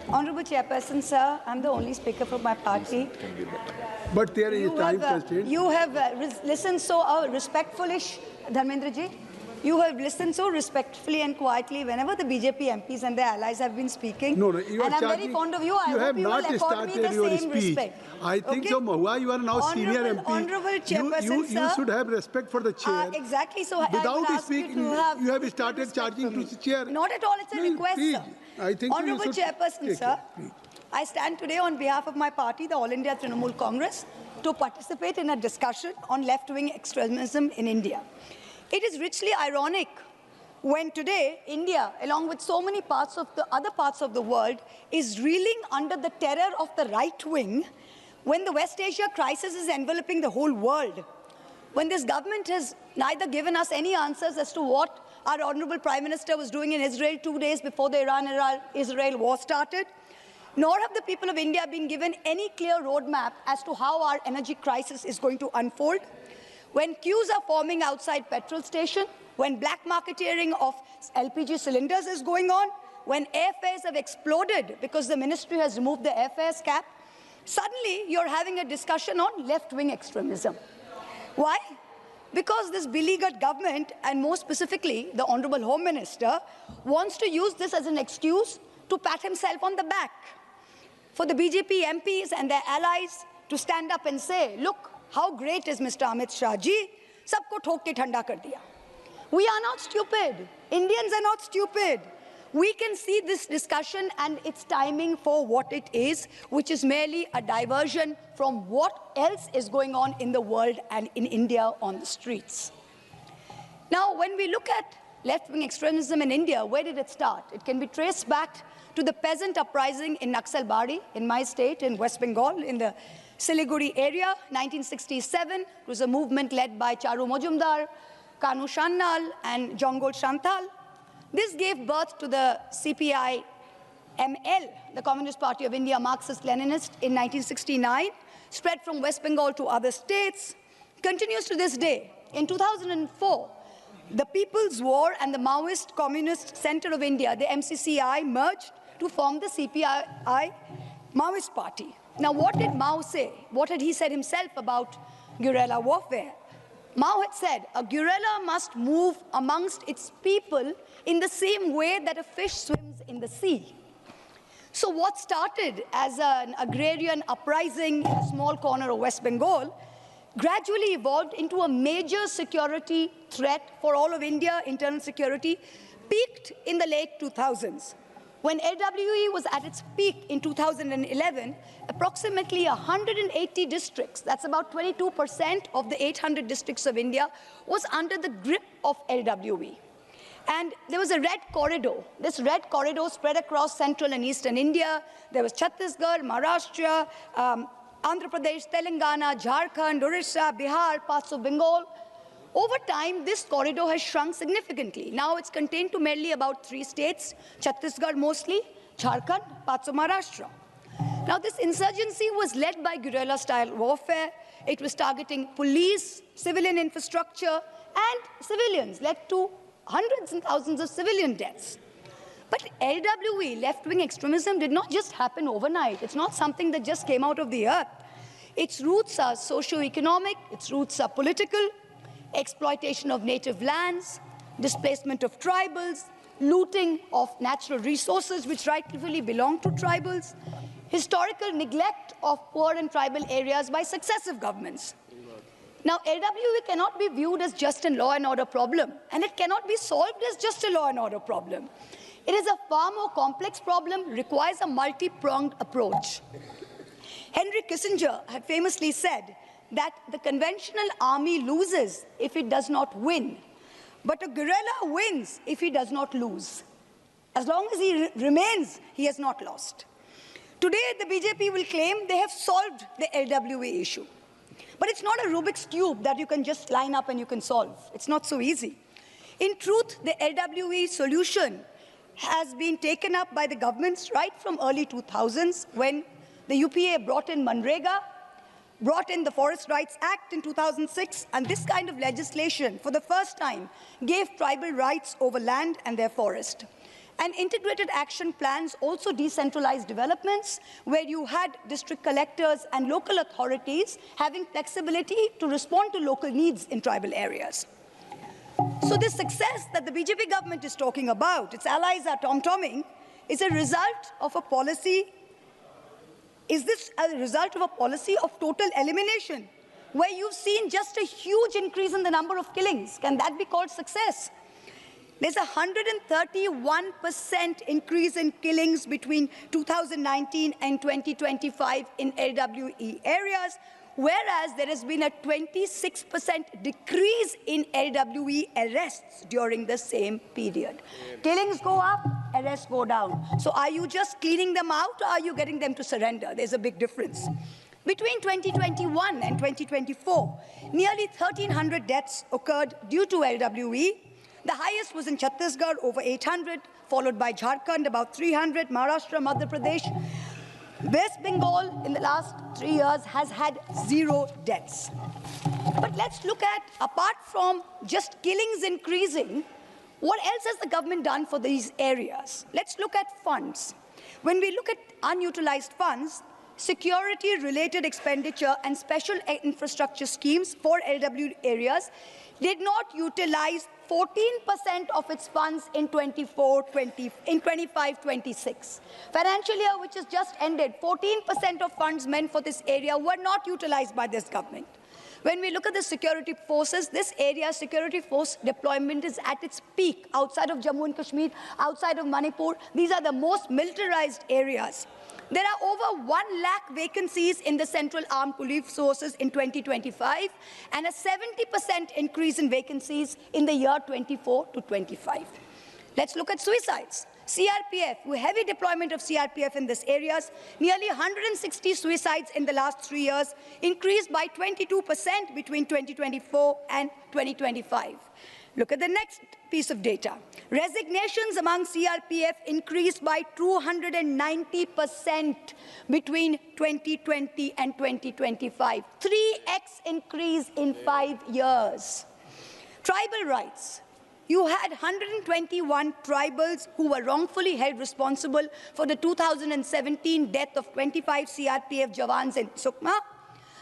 Honorable Chairperson, sir, I'm the only speaker from my party. But there is time constraint. You have listened so respectfulish, Dharmendra ji. You have listened so respectfully and quietly whenever the BJP MPs and their allies have been speaking. No, and I'm very fond of you. I hope you will accord me the same respect. I think so, Mahua, you are now senior MP. Honorable Chairperson, you should have respect for the chair. Exactly. So without I speaking, you have started charging to the chair. Not at all. It's a request, please. sir. I think Honorable Chairperson, sir, I stand today on behalf of my party, the All India Trinamool Congress, to participate in a discussion on left-wing extremism in India. It is richly ironic when today India, along with so many parts of the other parts of the world, is reeling under the terror of the right wing, when the West Asia crisis is enveloping the whole world, when this government has neither given us any answers as to what our Honorable Prime Minister was doing in Israel 2 days before the Iran-Israel war started, nor have the people of India been given any clear roadmap as to how our energy crisis is going to unfold, when queues are forming outside petrol stations, when black marketeering of LPG cylinders is going on, when airfares have exploded because the ministry has removed the airfares cap, suddenly you're having a discussion on left-wing extremism. Why? Because this beleaguered government, and more specifically the Honorable Home Minister, wants to use this as an excuse to pat himself on the back. For the BJP MPs and their allies to stand up and say, look, how great is Mr. Amit Shah ji, sabko thok ke thanda kar diya. We are not stupid. Indians are not stupid. We can see this discussion and its timing for what it is, which is merely a diversion from what else is going on in the world and in India on the streets. Now, when we look at left-wing extremism in India, where did it start? It can be traced back to the peasant uprising in Naxalbari, in my state, in West Bengal, in the Siliguri area, 1967. It was a movement led by Charu Majumdar, Kanu Shannal, and Jongol Shantal. This gave birth to the CPI-ML, the Communist Party of India, Marxist-Leninist, in 1969, spread from West Bengal to other states, continues to this day. In 2004, the People's War and the Maoist Communist Center of India, the MCCI, merged to form the CPI Maoist Party. Now, what did Mao say? What had he said himself about guerrilla warfare? Mao had said, a guerrilla must move amongst its people in the same way that a fish swims in the sea. So what started as an agrarian uprising in a small corner of West Bengal gradually evolved into a major security threat for all of India, internal security, peaked in the late 2000s. When LWE was at its peak in 2011, approximately 180 districts, that's about 22% of the 800 districts of India, was under the grip of LWE. And there was a red corridor. This red corridor spread across central and eastern India. There was Chhattisgarh, Maharashtra, Andhra Pradesh, Telangana, Jharkhand, Orissa, Bihar, parts of Bengal. Over time, this corridor has shrunk significantly. Now it's contained to merely about 3 states, Chhattisgarh mostly, Jharkhand, parts of Maharashtra. Now this insurgency was led by guerrilla-style warfare. It was targeting police, civilian infrastructure, and civilians, led to hundreds and thousands of civilian deaths. But LWE, left-wing extremism, did not just happen overnight. It's not something that just came out of the earth. Its roots are socio-economic, its roots are political, exploitation of native lands, displacement of tribals, looting of natural resources which rightfully belong to tribals, historical neglect of poor and tribal areas by successive governments. Now, LWE cannot be viewed as just a law and order problem, and it cannot be solved as just a law and order problem. It is a far more complex problem, requires a multi-pronged approach. Henry Kissinger had famously said that the conventional army loses if it does not win, but a guerrilla wins if he does not lose. As long as he remains, he has not lost. Today, the BJP will claim they have solved the LWE issue. But it's not a Rubik's Cube that you can just line up and you can solve. It's not so easy. In truth, the LWE solution has been taken up by the governments right from early 2000s when the UPA brought in Manrega, brought in the Forest Rights Act in 2006, and this kind of legislation, for the first time, gave tribal rights over land and their forest. And integrated action plans also decentralized developments where you had district collectors and local authorities having flexibility to respond to local needs in tribal areas. So this success that the BJP government is talking about, its allies are tom-tomming, is a result of a policy. Is this a result of a policy of total elimination, where you've seen just a huge increase in the number of killings? Can that be called success? There's a 131% increase in killings between 2019 and 2025 in LWE areas, whereas there has been a 26% decrease in LWE arrests during the same period. Killings go up, arrests go down. So are you just cleaning them out, or are you getting them to surrender? There's a big difference. Between 2021 and 2024, nearly 1,300 deaths occurred due to LWE. The highest was in Chhattisgarh, over 800, followed by Jharkhand, about 300, Maharashtra, Madhya Pradesh. West Bengal, in the last 3 years, has had 0 deaths. But let's look at, apart from just killings increasing, what else has the government done for these areas? Let's look at funds. When we look at unutilized funds, security-related expenditure and special infrastructure schemes for LW areas did not utilize 14% of its funds in 25-26. Financial year which has just ended, 14% of funds meant for this area were not utilized by this government. When we look at the security forces, this area security force deployment is at its peak outside of Jammu and Kashmir, outside of Manipur. These are the most militarized areas. There are over 1 lakh vacancies in the Central Armed Police Forces in 2025 and a 70% increase in vacancies in the year 24 to 25. Let's look at suicides. CRPF, with heavy deployment of CRPF in these areas, nearly 160 suicides in the last 3 years, increased by 22% between 2024 and 2025. Look at the next piece of data. Resignations among CRPF increased by 290% between 2020 and 2025. 3x increase in 5 years. Tribal rights. You had 121 tribals who were wrongfully held responsible for the 2017 death of 25 CRPF Jawans in Sukma.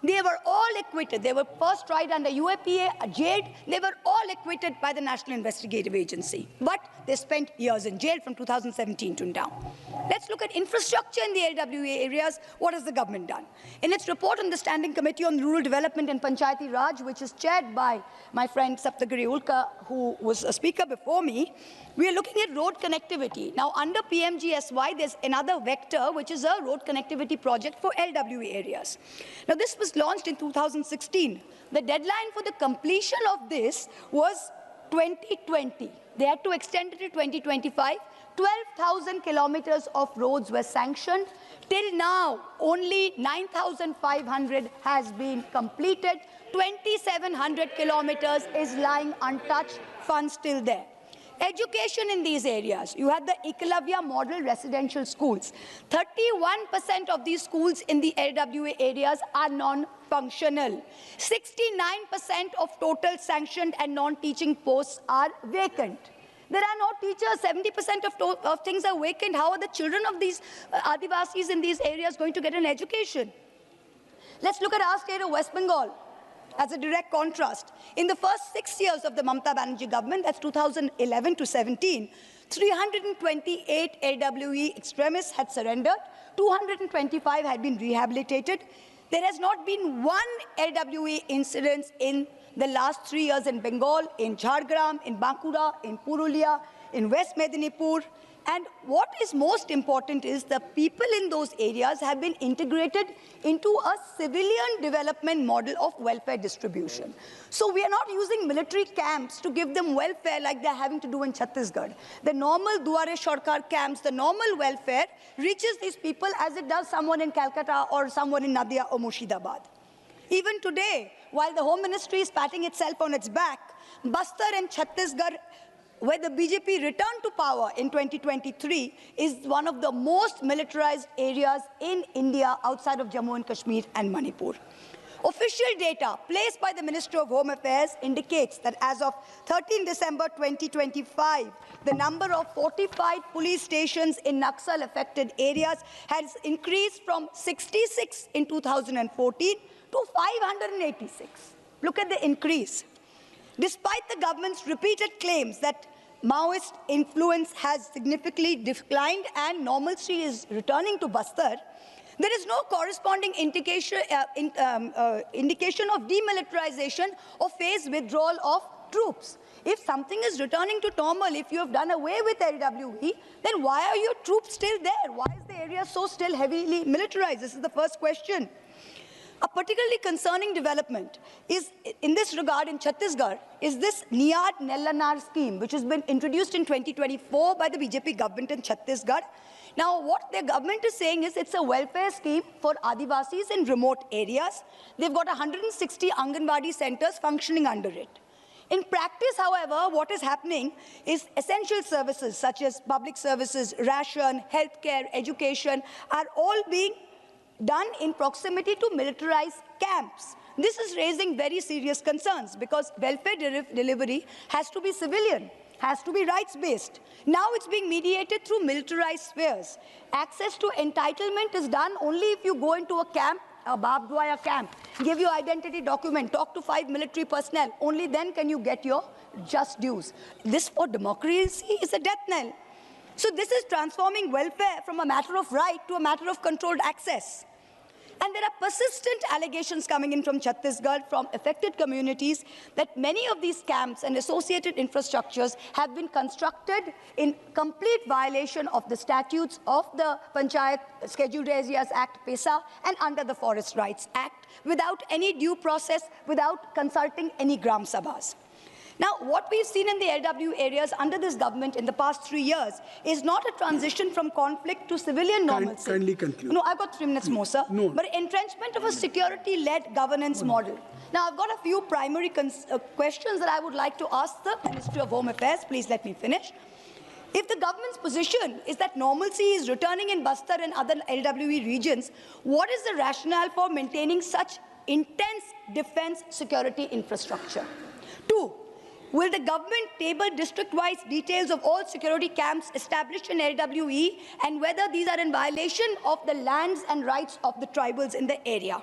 They were all acquitted. They were first tried under UAPA, jailed. They were all acquitted by the National Investigative Agency. But they spent years in jail from 2017 to now. Let's look at infrastructure in the LWA areas. What has the government done? In its report on the Standing Committee on Rural Development and Panchayati Raj, which is chaired by my friend Saptagiri Ulka, who was a speaker before me, we are looking at road connectivity. Now, under PMGSY, there's another vector, which is a road connectivity project for LWA areas. Now, this was launched in 2016. The deadline for the completion of this was 2020. They had to extend it to 2025. 12,000 kilometers of roads were sanctioned. Till now, only 9,500 has been completed. 2,700 kilometers is lying untouched, funds still there. Education in these areas. You have the Ekalavya model residential schools. 31% of these schools in the LWA areas are non-functional. 69% of total sanctioned and non-teaching posts are vacant. There are no teachers. 70% of things are vacant. How are the children of these Adivasis in these areas going to get an education? Let's look at our state of West Bengal as a direct contrast. In the first 6 years of the Mamata Banerjee government, that's 2011 to 17, 328 LWE extremists had surrendered, 225 had been rehabilitated. There has not been one LWE incident in the last 3 years in Bengal, in Jhargram, in Bankura, in Purulia, in West Medinipur. And what is most important is the people in those areas have been integrated into a civilian development model of welfare distribution. So we are not using military camps to give them welfare like they're having to do in Chhattisgarh. The normal Duare Sarkar camps, the normal welfare reaches these people as it does someone in Calcutta or someone in Nadia or Murshidabad. Even today, while the Home Ministry is patting itself on its back, Bastar and Chhattisgarh, where the BJP returned to power in 2023, is one of the most militarized areas in India outside of Jammu and Kashmir and Manipur. Official data placed by the Ministry of Home Affairs indicates that as of 13 December 2025, the number of fortified police stations in Naxal-affected areas has increased from 66 in 2014 to 586. Look at the increase. Despite the government's repeated claims that Maoist influence has significantly declined and normalcy is returning to Bastar, there is no corresponding indication of demilitarization or phased withdrawal of troops. If something is returning to normal, if you have done away with LWE, then why are your troops still there? Why is the area so still heavily militarized? This is the first question. A particularly concerning development is, in this regard, in Chhattisgarh, is this Niyad Nellanar scheme, which has been introduced in 2024 by the BJP government in Chhattisgarh. Now, what the government is saying is it's a welfare scheme for Adivasis in remote areas. They've got 160 Anganwadi centers functioning under it. In practice, however, what is happening is essential services such as public services, ration, healthcare, education are all being done in proximity to militarized camps. This is raising very serious concerns because welfare delivery has to be civilian, has to be rights-based. Now it's being mediated through militarized spheres. Access to entitlement is done only if you go into a camp, a barbed wire camp, give your identity document, talk to 5 military personnel. Only then can you get your just dues. This for democracy is a death knell. So this is transforming welfare from a matter of right to a matter of controlled access. And there are persistent allegations coming in from Chhattisgarh, from affected communities, that many of these camps and associated infrastructures have been constructed in complete violation of the statutes of the Panchayat Scheduled Areas Act, PESA, and under the Forest Rights Act, without any due process, without consulting any Gram Sabhas. Now, what we've seen in the LW areas under this government in the past 3 years is not a transition from conflict to civilian normalcy. Kindly conclude. No, I've got 3 minutes more, sir. No. But entrenchment of a security-led governance model. Now, I've got a few primary questions that I would like to ask the Ministry of Home Affairs. Please let me finish. If the government's position is that normalcy is returning in Bastar and other LWE regions, what is the rationale for maintaining such intense defense security infrastructure? 2, will the government table district-wise details of all security camps established in LWE and whether these are in violation of the lands and rights of the tribals in the area?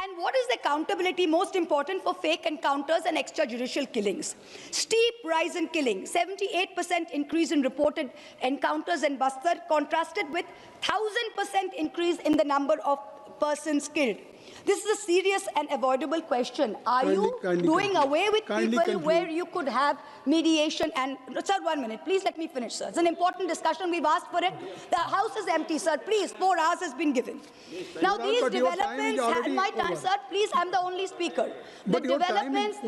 And what is the accountability most important for fake encounters and extrajudicial killings? Steep rise in killing, 78% increase in reported encounters in Bastar, contrasted with 1,000% increase in the number of persons killed. This is a serious and avoidable question. Are you doing away with people where you could have mediation and... Sir, 1 minute. Please let me finish, sir. It's an important discussion. We've asked for it. The House is empty, sir. Please, 4 hours has been given. Now, these developments... My time, sir. Please, I'm the only speaker. The developments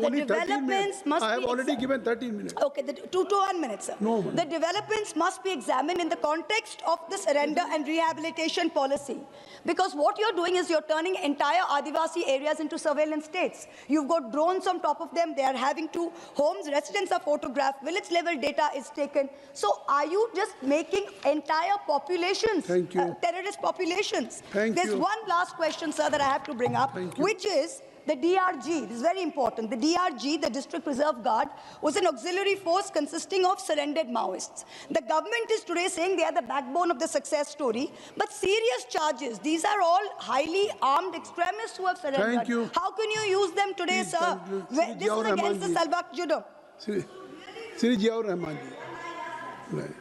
must be... I have already given 13 minutes. Okay, 1 minute, sir. No. The developments must be examined in the context of the surrender and rehabilitation policy. Because what you're doing is you're turning entire Adivasi areas into surveillance states. You've got drones on top of them. They are having to homes. Residents are photographed. Village level data is taken. So are you just making entire populations, terrorist populations? There's one last question, sir, that I have to bring up, which is the DRG. This is very important. The DRG, the District Reserve Guard, was an auxiliary force consisting of surrendered Maoists. The government is today saying they are the backbone of the success story, but serious charges. These are all highly armed extremists who have surrendered. Thank you. How can you use them today, sir? This is against the Salbak Judo. Sri Jiaur Rahman ji. Right.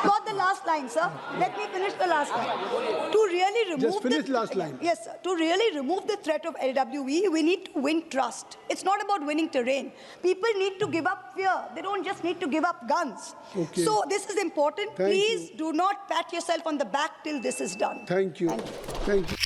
Got the last line, sir. Let me finish the last line. To really remove Just finish last line. Yes, sir. To really remove the threat of LWE, we need to win trust. It's not about winning terrain. People need to give up fear. They don't just need to give up guns. Okay. So this is important. Please do not pat yourself on the back till this is done. Thank you. Thank you.